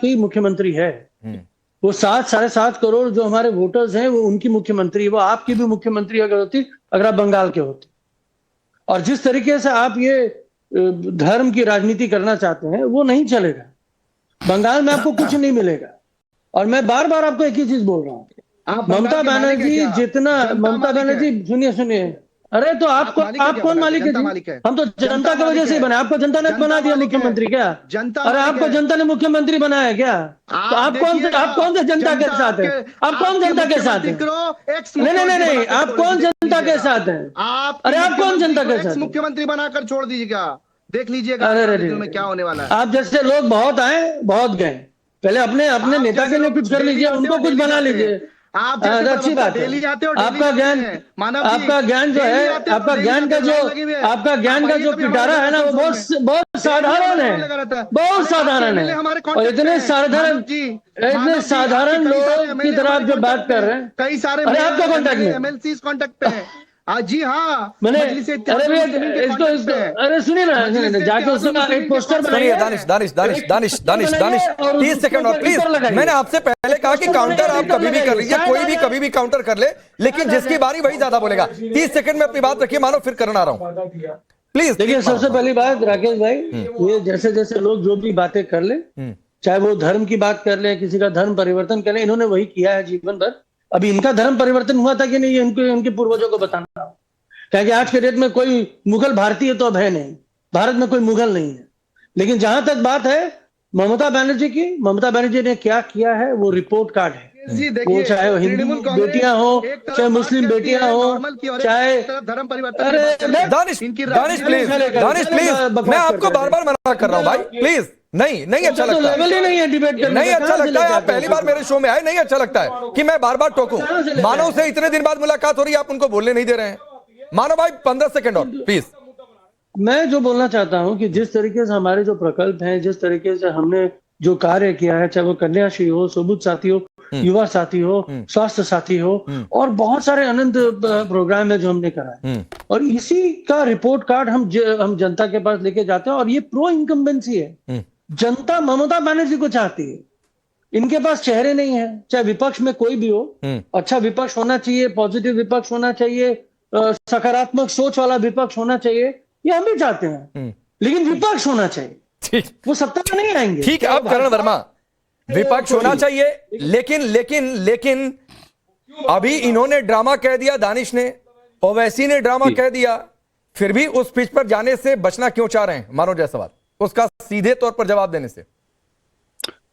की मुख्यमंत्री है। वो 7-7.5 करोड़ जो हमारे वोटर्स हैं वो उनकी मुख्यमंत्री, वो आपकी भी मुख्यमंत्री अगर होती, अगर आप बंगाल के होते। और जिस तरीके से आप ये धर्म की राजनीति करना चाहते हैं वो नहीं चलेगा। बंगाल में आपको कुछ नहीं मिलेगा। और मैं बार बार आपको एक ही चीज बोल रहा हूँ, ममता बनर्जी जितना, ममता बनर्जी सुनिए, अरे तो आप कौन मालिक है जी? हम तो जनता की वजह से ही बने। आपको जनता ने बना दिया मुख्यमंत्री क्या? अरे आपको जनता ने मुख्यमंत्री बनाया क्या? तो आप कौन से जनता के साथ हैं? आप कौन जनता के साथ हैं? नहीं, आप कौन जनता के साथ हैं? अरे आप कौन जनता के साथ? मुख्यमंत्री बनाकर छोड़ दीजिएगा, देख लीजिएगा में क्या होने वाला है। आप जैसे लोग बहुत आए बहुत गए, पहले अपने नेता के लिए कुछ कर लीजिए, उनको कुछ बना लीजिए। आप अच्छी बात है। आपका ज्ञान जो है, आपका ज्ञान का जो पिटारा है ना, वो बहुत साधारण है, बहुत साधारण है। और इतने साधारण लोग की तरह आप जो बात कर रहे हैं, कई सारे आपका कॉन्टैक्ट में एमएलसी कांटेक्ट पे है। जी हाँ, मैंने अरे सुनिए ना, जाके उसका एक पोस्टर बनाइए। दानिश 30 सेकंड और प्लीज। मैंने आपसे पहले कहा कि काउंटर आप कभी भी कर लीजिए, कोई भी कभी भी काउंटर कर ले, लेकिन जिसकी बारी वही ज्यादा बोलेगा। 30 सेकंड में अपनी बात रखिए, मानो फिर करना रहा हूं प्लीज। देखिए, सबसे पहली बात राकेश भाई, ये जैसे जैसे लोग जो भी बातें कर ले, चाहे वो धर्म की बात कर ले, किसी का धर्म परिवर्तन कर ले, इन्होंने वही किया है जीवन भर। अभी इनका धर्म परिवर्तन हुआ था कि नहीं, इनके पूर्वजों को बताना। क्योंकि आज के डेट में कोई मुगल भारतीय तो अब है नहीं, भारत में कोई मुगल नहीं है। लेकिन जहां तक बात है ममता बनर्जी की, ममता बनर्जी ने क्या किया है वो रिपोर्ट कार्ड है। वो चाहे हिंदू बेटियां हो, चाहे मुस्लिम बेटियां हो, चाहे धर्म परिवर्तन। दानिश प्लीज, मैं आपको बार बार मना कर रहा हूं भाई, प्लीज। नहीं अच्छा लगता, लेवल ही नहीं है डिबेट करने, नहीं अच्छा लगता है। आप पहली बार मेरे शो में आए, नहीं अच्छा लगता है कि मैं बार बार टोकूं। मानव से इतने दिन बाद मुलाकात हो रही है, आप उनको बोलने नहीं दे रहे हैं। मानव भाई 15 सेकंड और प्लीज। मैं जो बोलना चाहता हूं कि जिस तरीके से हमारे जो प्रकल्प हैं, जिस तरीके से हमने जो कार्य किया है, चाहे वो कन्याश्री हो, सुबुद्ध साथी हो, युवा साथी हो, स्वास्थ्य साथी हो, और बहुत सारे अनंत प्रोग्राम है जो हमने कराए, और इसी का रिपोर्ट कार्ड हम जनता के पास लेके जाते हैं। और ये प्रो इनकम्बेंसी है। जनता ममता बनर्जी को चाहती है। इनके पास चेहरे नहीं है, चाहे विपक्ष में कोई भी हो, अच्छा विपक्ष होना चाहिए, पॉजिटिव विपक्ष होना चाहिए, सकारात्मक सोच वाला विपक्ष होना चाहिए, ये हम भी चाहते हैं। लेकिन विपक्ष होना चाहिए, ठीक, वो सत्ता में नहीं आएंगे। ठीक है, अब करण वर्मा, विपक्ष होना चाहिए, लेकिन अभी इन्होंने ड्रामा कह दिया, दानिश ने, ओवैसी ने ड्रामा कह दिया, फिर भी उस पिच पर जाने से बचना क्यों चाह रहे हैं? मानो जायसवाल, उसका सीधे तौर पर जवाब देने से।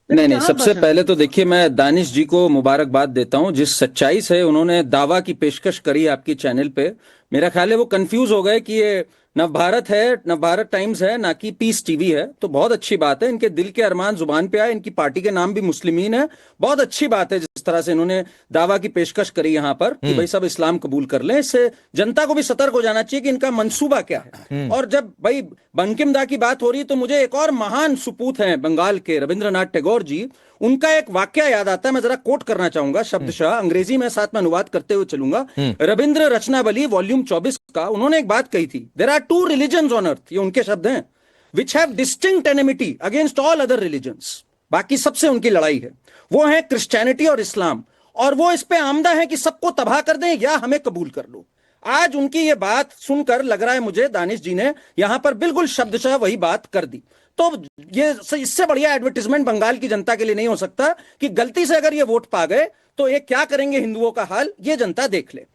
नहीं, सबसे पहले तो देखिए, मैं दानिश जी को मुबारकबाद देता हूं जिस सच्चाई से उन्होंने दावा की पेशकश करी आपकी चैनल पे। मेरा ख्याल है वो कंफ्यूज हो गए कि ये नवभारत है, नवभारत टाइम्स है, ना कि पीस टीवी है। तो बहुत अच्छी बात है, इनके दिल के अरमान जुबान पे आए। इनकी पार्टी के नाम भी मुस्लिमीन है। बहुत अच्छी बात है जिस तरह से इन्होंने दावा की पेशकश करी यहाँ पर कि भाई सब इस्लाम कबूल कर लें। इससे जनता को भी सतर्क हो जाना चाहिए कि इनका मंसूबा क्या है। और जब भाई बंकिम दा की बात हो रही है, तो मुझे एक और महान सुपूत हैं बंगाल के, रविंद्रनाथ टैगोर जी, उनका एक वाक्य याद आता है। मैं जरा कोट करना चाहूंगा शब्दशः, अंग्रेजी में साथ में अनुवाद करते हुए चलूंगा। रविंद्र रचनावली वॉल्यूम 24 का उन्होंने एक बात कही थी, there are two religions on earth, ये उनके शब्द हैं, which have distinct enmity against all other religions. बाकी सबसे उनकी लड़ाई है, वो है क्रिश्चियनिटी और इस्लाम। और वो इस पे आमदा है कि सबको तबाह कर दें या हमें कबूल कर लो। आज उनकी ये बात सुनकर लग रहा है मुझे दानिश जी ने यहां पर बिल्कुल शब्दशः वही बात कर दी। तो ये इससे बढ़िया एडवर्टाइजमेंट बंगाल की जनता के लिए नहीं हो सकता कि गलती से अगर ये वोट पा गए तो ये क्या करेंगे हिंदुओं का हाल, ये जनता देख ले।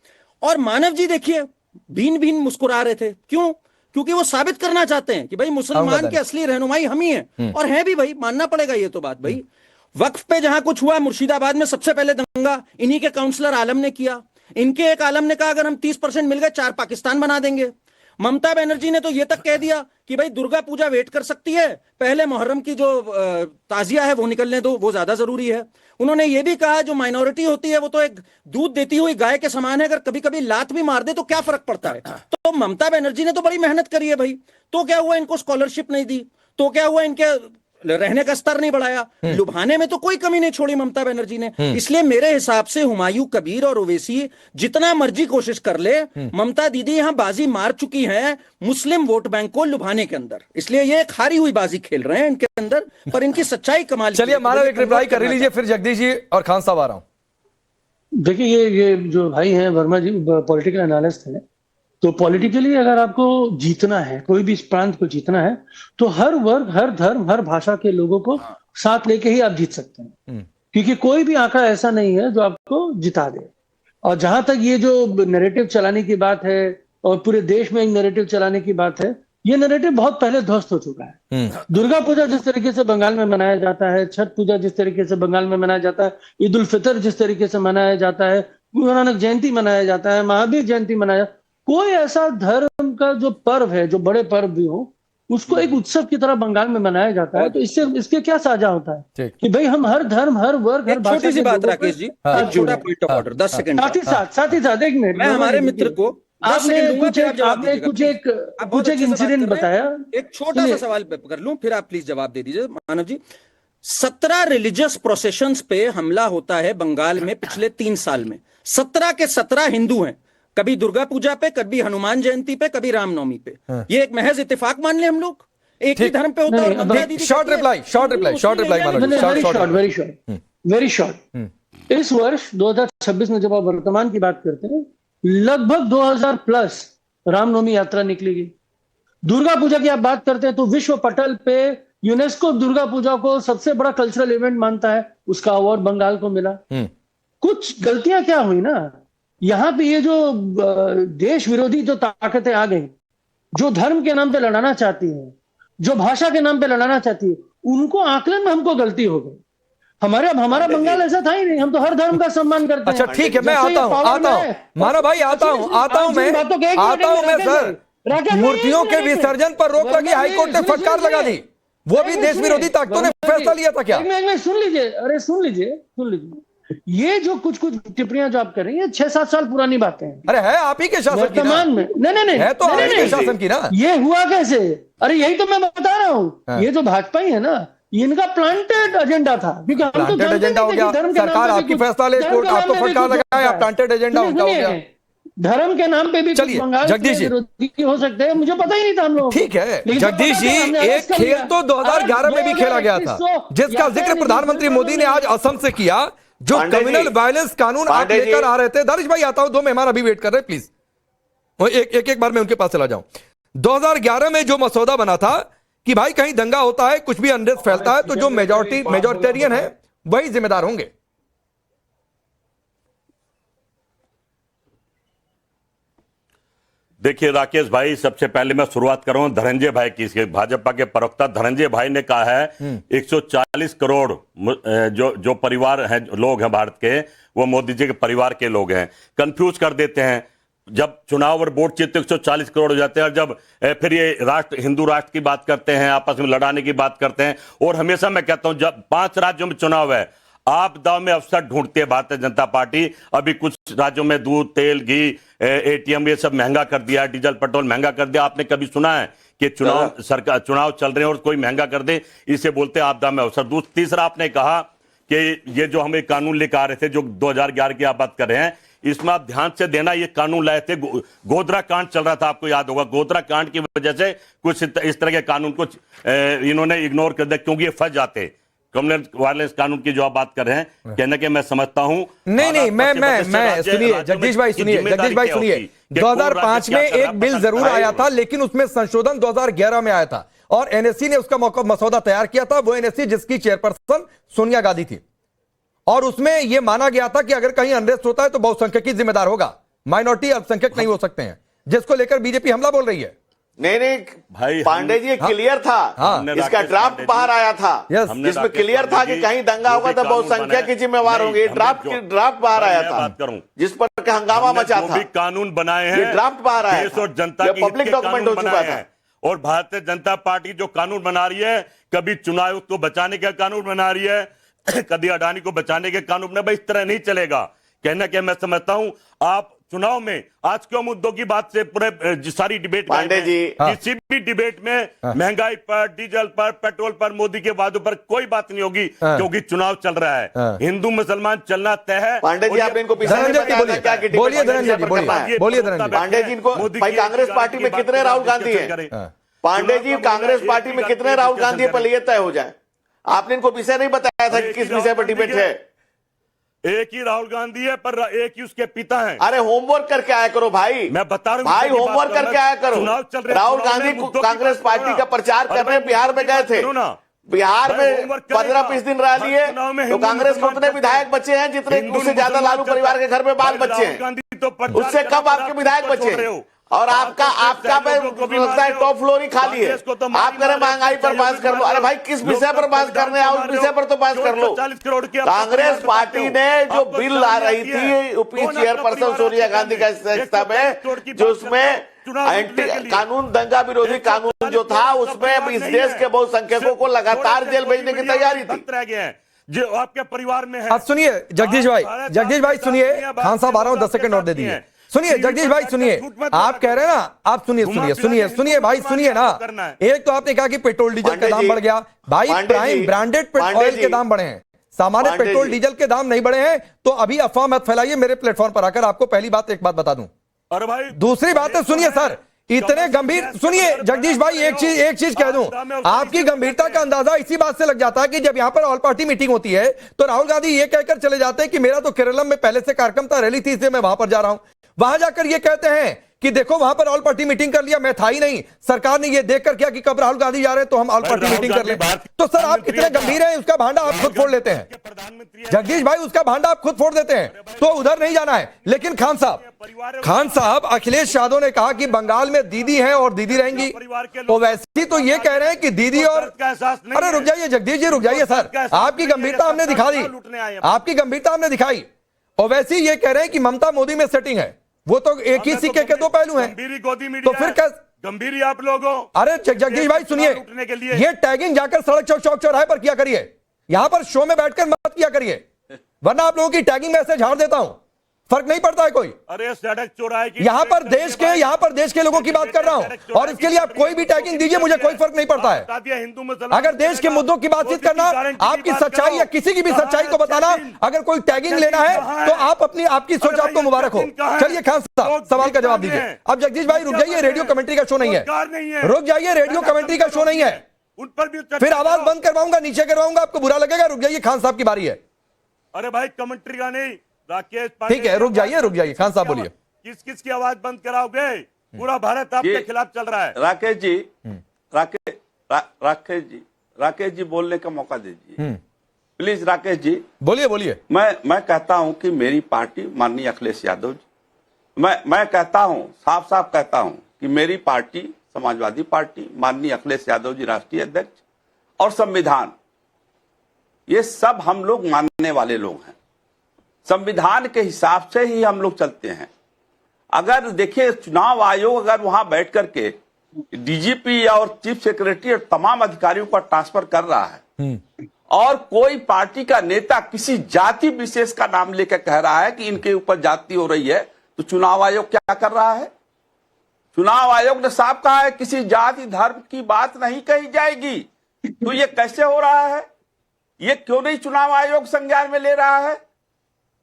और मानव जी देखिए, भीन भीन मुस्कुरा रहे थे, क्यों? क्योंकि वो साबित करना चाहते हैं कि भाई मुसलमान के असली रहनुमाई हम ही हैं। और है भी भाई, मानना पड़ेगा ये तो बात। भाई वक्फ पे जहां कुछ हुआ, मुर्शिदाबाद में सबसे पहले दंगा इन्हीं के काउंसलर आलम ने किया। इनके एक आलम ने कहा अगर हम 30% मिल गए 4 पाकिस्तान बना देंगे। ममता बनर्जी ने तो ये तक कह दिया कि भाई दुर्गा पूजा वेट कर सकती है, पहले मुहर्रम की जो ताजिया है वो निकलने दो, वो ज्यादा जरूरी है। उन्होंने ये भी कहा जो माइनॉरिटी होती है वो तो एक दूध देती हुई गाय के समान है, अगर कभी कभी लात भी मार दे तो क्या फर्क पड़ता है। तो ममता बनर्जी ने तो बड़ी मेहनत करी है भाई। तो क्या हुआ, इनको स्कॉलरशिप नहीं दी? तो क्या हुआ, इनके रहने का स्तर नहीं बढ़ाया, लुभाने में तो कोई कमी नहीं छोड़ी ममता बनर्जी ने। इसलिए मेरे हिसाब से हुमायूं कबीर और ओवैसी जितना मर्जी कोशिश कर ले, ममता दीदी यहां बाजी मार चुकी हैं मुस्लिम वोट बैंक को लुभाने के अंदर। इसलिए ये एक हारी हुई बाजी खेल रहे हैं इनके अंदर, पर इनकी सच्चाई कमाल। चलिए मानव एक रिप्लाई कर लीजिए, फिर जगदीश जी और खान साहब आ रहा हूं। देखिए ये जो भाई हैं वर्मा जी पॉलिटिकल एनालिस्ट हैं, तो पॉलिटिकली अगर आपको जीतना है, कोई भी इस प्रांत को जीतना है, तो हर वर्ग, हर धर्म, हर भाषा के लोगों को साथ लेके ही आप जीत सकते हैं, क्योंकि कोई भी आंकड़ा ऐसा नहीं है जो आपको जिता दे। और जहां तक ये जो नैरेटिव चलाने की बात है और पूरे देश में एक नैरेटिव चलाने की बात है, ये नैरेटिव बहुत पहले ध्वस्त हो चुका है। दुर्गा पूजा जिस तरीके से बंगाल में मनाया जाता है, छठ पूजा जिस तरीके से बंगाल में मनाया जाता है, ईद उल फितर जिस तरीके से मनाया जाता है, गुरु नानक जयंती मनाया जाता है, महावीर जयंती मनाया, कोई ऐसा धर्म का जो पर्व है, जो बड़े पर्व भी हो, उसको एक उत्सव की तरह बंगाल में मनाया जाता है। तो इससे इसके क्या साझा होता है कि भाई हम हर धर्म, हर वर्ग, हर भाषा छोटी सी बात राकेश जी, एक छोटा पॉइंट ऑफ ऑर्डर 10 सेकंड साथ ही साथ 1 मिनट, मैं हमारे मित्र को आपने कुछ एक इंसिडेंट बताया, एक छोटा सा सवाल कर लूं, फिर आप प्लीज जवाब दे दीजिए मानव जी। 17 रिलीजियस प्रोसेशंस पे हमला होता है बंगाल में पिछले 3 साल में। 17 के 17 हिंदू हैं, कभी दुर्गा पूजा पे, कभी हनुमान जयंती पे, कभी रामनवमी पे। ये एक महज इत्तेफाक मान ले हम लोग, एक ही धर्म पे होता है। Short reply very short. इस वर्ष 2026 में जब आप वर्तमान की बात करते हैं, लगभग 2000 प्लस रामनवमी यात्रा निकलेगी। दुर्गा पूजा की आप बात करते हैं तो विश्व पटल पे यूनेस्को दुर्गा पूजा को सबसे बड़ा कल्चरल इवेंट मानता है, उसका अवार्ड बंगाल को मिला। कुछ गलतियां क्या हुई ना, यहाँ पे ये जो देश विरोधी जो ताकतें आ गई, जो धर्म के नाम पे लड़ाना चाहती हैं, जो भाषा के नाम पे लड़ाना चाहती है, उनको आकलन में हमको गलती हो गई। हमारा बंगाल ऐसा था ही नहीं, हम तो हर धर्म का सम्मान करते हैं। अच्छा ठीक है, मैं आता हूं मानव भाई, आता हूं मैं सर। मूर्तियों के विसर्जन पर रोक लगी, हाईकोर्ट ने फटकार लगा दी, वो भी देश विरोधी ताकतों ने फैसला लिया था क्या? सुन लीजिए, अरे सुन लीजिए, ये जो कुछ टिप्पणियां जो आप कर रही हैं 6-7 साल पुरानी बातें हैं। अरे है आप ही के शासन की ना? में नहीं है तो आप ही के शासन की ना। ये हुआ कैसे? अरे यही तो मैं बता रहा हूँ, ये जो भाजपा ही है ना, इनका प्लांटेड एजेंडा था, क्योंकि हम तो प्लांटेड एजेंडा हो गया, सरकार आपकी फैसला ले, कोर्ट आपको फटकार लगाया, प्लांटेड एजेंडा उनका हो गया। धर्म के नाम पे भी चलिए जगदीश जी हो सकते हैं, मुझे पता ही नहीं था हम लोग। ठीक है जगदीश जी, एक खेल तो 2011 में भी खेला गया था, जिसका जिक्र प्रधानमंत्री मोदी ने आज असम से किया, जो क्रिमिनल वायलेंस कानून आप लेकर आ रहे थे। दानिश भाई आता हूं, 2 मेहमान अभी वेट कर रहे हैं, प्लीज एक बार मैं उनके पास चला जाऊं। 2011 में जो मसौदा बना था कि भाई कहीं दंगा होता है, कुछ भी अनरेस्ट फैलता है, तो जो मेजॉरिटेरियन है वही जिम्मेदार होंगे। देखिए राकेश भाई, सबसे पहले मैं शुरुआत कर रहा हूं धनंजय भाई की। भाजपा के प्रवक्ता धनंजय भाई ने कहा है 140 करोड़ जो परिवार हैं, लोग हैं भारत के, वो मोदी जी के परिवार के लोग हैं। कंफ्यूज कर देते हैं, जब चुनाव और वोट जीतते 140 करोड़ हो जाते हैं, और जब फिर ये हिंदू राष्ट्र की बात करते हैं, आपस में लड़ाने की बात करते हैं। और हमेशा मैं कहता हूं, जब 5 राज्यों में चुनाव है, आपदा में अवसर ढूंढती है भारतीय जनता पार्टी। अभी कुछ राज्यों में दूध, तेल, घी, एटीएम ये सब महंगा कर दिया, डीजल पेट्रोल महंगा कर दिया। आपने कभी सुना है कि चुनाव चल रहे हैं और कोई महंगा कर दे? इसे बोलते हैं आपदा में अवसर। तीसरा, आपने कहा कि ये जो हमें कानून लेकर आ रहे थे, जो 2011 की आप बात कर रहे हैं, इसमें आप ध्यान से देना, ये कानून लाए थे, गोधरा कांड चल रहा था, आपको याद होगा। गोधरा कांड की वजह से कुछ इस तरह के कानून को इन्होंने इग्नोर कर दिया, क्योंकि ये फंस जाते। क्रिमिनल वायलेंस कानून की जो आप बात कर रहे हैं, कहने के मैं समझता हूं। नहीं मैं सुनिए जगदीश भाई, सुनिए 2005 में एक बिल जरूर आया था, लेकिन उसमें संशोधन 2011 में आया था, और एनएससी ने उसका मसौदा तैयार किया था। वो एनएससी जिसकी चेयरपर्सन सोनिया गांधी थी, और उसमें यह माना गया था कि अगर कहीं अनरेस्ट होता है तो बहुसंख्यक ही जिम्मेदार होगा, माइनॉरिटी अल्पसंख्यक नहीं हो सकते हैं, जिसको लेकर बीजेपी हमला बोल रही है। नहीं भाई, पांडे जी क्लियर था। इसका ड्राफ्ट बाहर आया था, जिसमें क्लियर था कि कहीं दंगा होगा तो बहुसंख्यक की जिम्मेवार होंगे। ड्राफ्ट बाहर आया था, जिस पर हंगामा मचा था। कानून बनाए हैं, ड्राफ्ट बाहर आया था, जनता की पब्लिक डॉक्यूमेंट हो चुका था। और भारतीय जनता पार्टी जो कानून बना रही है, कभी चुनाव आयोग को बचाने का कानून बना रही है, कभी अडानी को बचाने के कानून बना। भाई इस तरह नहीं चलेगा। कहना क्या मैं समझता हूं, आप चुनाव में आज क्यों मुद्दों की बात से पूरे सारी डिबेट पांडे जी, किसी भी डिबेट में महंगाई पर, डीजल पर, पेट्रोल पर, मोदी के वादों पर कोई बात नहीं होगी, क्योंकि चुनाव चल रहा है। हिंदू मुसलमान चलना तय है। पांडे जी, आप इनको पीछे नहीं बताया क्या कि बोलिए धनंजय जी, बोलिए धनंजय। पांडे जी, इनको भाई कांग्रेस पार्टी में कितने राहुल गांधी है? पांडे जी, कांग्रेस पार्टी में कितने राहुल गांधी है, पहले ये तय हो जाए। आपने इनको विषय नहीं बताया था कि किस विषय पर डिबेट है। एक ही राहुल गांधी है, पर एक ही उसके पिता हैं। अरे होमवर्क करके आया करो भाई, मैं बता रहा हूं भाई, होमवर्क करके आया करो। राहुल गांधी कांग्रेस पार्टी का प्रचार करने बिहार में गए थे। बिहार में 15-20 दिन रह लिए तो कांग्रेस के उतने विधायक बचे हैं जितने उससे ज्यादा लालू परिवार के घर में बाल बच्चे हैं। उससे कब आपके विधायक बचे? और आपका लगता है टॉप फ्लोर ही खाली है। आप करें महंगाई पर बात कर लो। अरे भाई, किस विषय पर बात करने आओ, उस विषय पर तो बात कर लो। कांग्रेस पार्टी ने जो बिल ला रही थी यूपी चेयरपर्सन सोनिया गांधी का अध्यक्षता में, जो उसमें एंटी कानून, दंगा विरोधी कानून जो था, उसमें इस देश के बहुसंख्यकों को लगातार जेल भेजने की तैयारी थी जो आपके परिवार में है। सुनिए जगदीश भाई सुनिए, खान साहब आ रहा हूं, 10 सेकंड और दे दीजिए। सुनिए जगदीश भाई, सुनिए, आप कह रहे हैं ना, आप सुनिए भाई, सुनिए ना। एक तो आपने कहा कि पेट्रोल डीजल का दाम बढ़ गया। भाई, प्राइम ब्रांडेड ऑयल के दाम बढ़े हैं, सामान्य पेट्रोल डीजल के दाम नहीं बढ़े हैं। तो अभी अफवाह मत फैलाइए मेरे प्लेटफॉर्म पर आकर। आपको पहली बात, एक बात बता दूं। अरे भाई, दूसरी बात है, सुनिए सर, इतने गंभीर, सुनिए जगदीश भाई, एक चीज कह दूं, आपकी गंभीरता का अंदाजा इसी बात से लग जाता है कि जब यहां पर ऑल पार्टी मीटिंग होती है तो राहुल गांधी ये कहकर चले जाते हैं कि मेरा तो केरलम में पहले से कार्यक्रम था, रैली थी, इसलिए मैं वहां पर जा रहा हूं। वहां जाकर ये कहते हैं कि देखो वहां पर ऑल पार्टी मीटिंग कर लिया, मैं था ही नहीं, सरकार ने ये देखकर किया कि कब राहुल गांधी जा रहे हैं तो हम ऑल पार्टी मीटिंग कर ले। तो सर आप कितने गंभीर हैं, उसका भांडा आप खुद फोड़ लेते हैं। जगदीश भाई, उसका भांडा आप खुद फोड़ देते हैं, तो उधर नहीं जाना है। लेकिन खान साहब, अखिलेश यादव ने कहा कि बंगाल में दीदी है और दीदी रहेंगी, तो वैसे तो ये कह रहे हैं कि दीदी और, अरे रुक जाइए जगदीश जी, रुक जाइए सर, आपकी गंभीरता हमने दिखा दी, आपकी गंभीरता हमने दिखाई। और वैसे ही ये कह रहे हैं कि ममता मोदी में सेटिंग है, वो तो एक ही सिक्के के दो पहलू हैं। तो फिर गंभीर आप लोगों, अरे जगदीश भाई सुनिए, ये टैगिंग जाकर सड़क चौक चौराहे पर किया करिए, यहां पर शो में बैठकर मत किया करिए, वरना आप लोगों की टैगिंग में से झाड़ देता हूं, फर्क नहीं पड़ता है कोई। अरे सड़क चौराहे की, यहां पर देश के लोगों की बात कर रहा हूं, और इसके लिए आप कोई भी टैगिंग दीजिए, मुझे कोई फर्क नहीं पड़ता है। अगर देश के मुद्दों की बातचीत करना, आपकी सच्चाई या किसी की भी सच्चाई को बताना, अगर कोई टैगिंग लेना है तो आप आपकी सोच, आपको मुबारक हो। चलिए खान साहब, सवाल का जवाब दीजिए। अब जगदीश भाई रुक जाइए, रेडियो कमेंट्री का शो नहीं है, रुक जाइए, रेडियो कमेंट्री का शो नहीं है, उन पर भी फिर आवाज बंद करवाऊंगा, नीचे करवाऊंगा, आपको बुरा लगेगा। रुक जाइए, खान साहब की बारी है। अरे भाई, कमेंट्री का नहीं, राकेश, ठीक है, रुक जाइए, खान साहब बोलिए। किस की आवाज बंद कराओगे? पूरा भारत आपके खिलाफ चल रहा है। राकेश जी बोलने का मौका दीजिए प्लीज। राकेश जी बोलिए। मैं कहता हूं कि मेरी पार्टी, माननीय अखिलेश यादव जी, मैं कहता हूं, साफ कहता हूं कि मेरी पार्टी समाजवादी पार्टी, माननीय अखिलेश यादव जी राष्ट्रीय अध्यक्ष, और संविधान, ये सब हम लोग मानने वाले लोग हैं। संविधान के हिसाब से ही हम लोग चलते हैं। अगर देखिए, चुनाव आयोग अगर वहां बैठ करके डीजीपी और चीफ सेक्रेटरी और तमाम अधिकारियों पर ट्रांसफर कर रहा है, और कोई पार्टी का नेता किसी जाति विशेष का नाम लेकर कह रहा है कि इनके ऊपर जाति हो रही है, तो चुनाव आयोग क्या कर रहा है? चुनाव आयोग ने साफ कहा है किसी जाति धर्म की बात नहीं कही जाएगी। तो ये कैसे हो रहा है? ये क्यों नहीं चुनाव आयोग संज्ञान में ले रहा है?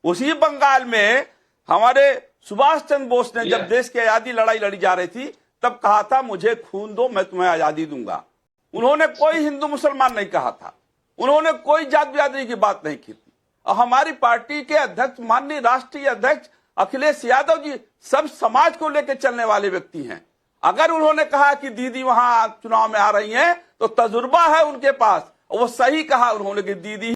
उसी बंगाल में हमारे सुभाष चंद्र बोस ने जब देश की आजादी लड़ाई लड़ी जा रही थी, तब कहा था मुझे खून दो, मैं तुम्हें आजादी दूंगा। उन्होंने कोई हिंदू मुसलमान नहीं कहा था, उन्होंने कोई जात बिरादरी की बात नहीं की थी। और हमारी पार्टी के अध्यक्ष, माननीय राष्ट्रीय अध्यक्ष अखिलेश यादव जी, सब समाज को लेकर चलने वाले व्यक्ति हैं। अगर उन्होंने कहा कि दीदी वहां चुनाव में आ रही हैं, तो तजुर्बा है उनके पास, और वो सही कहा उन्होंने कि दीदी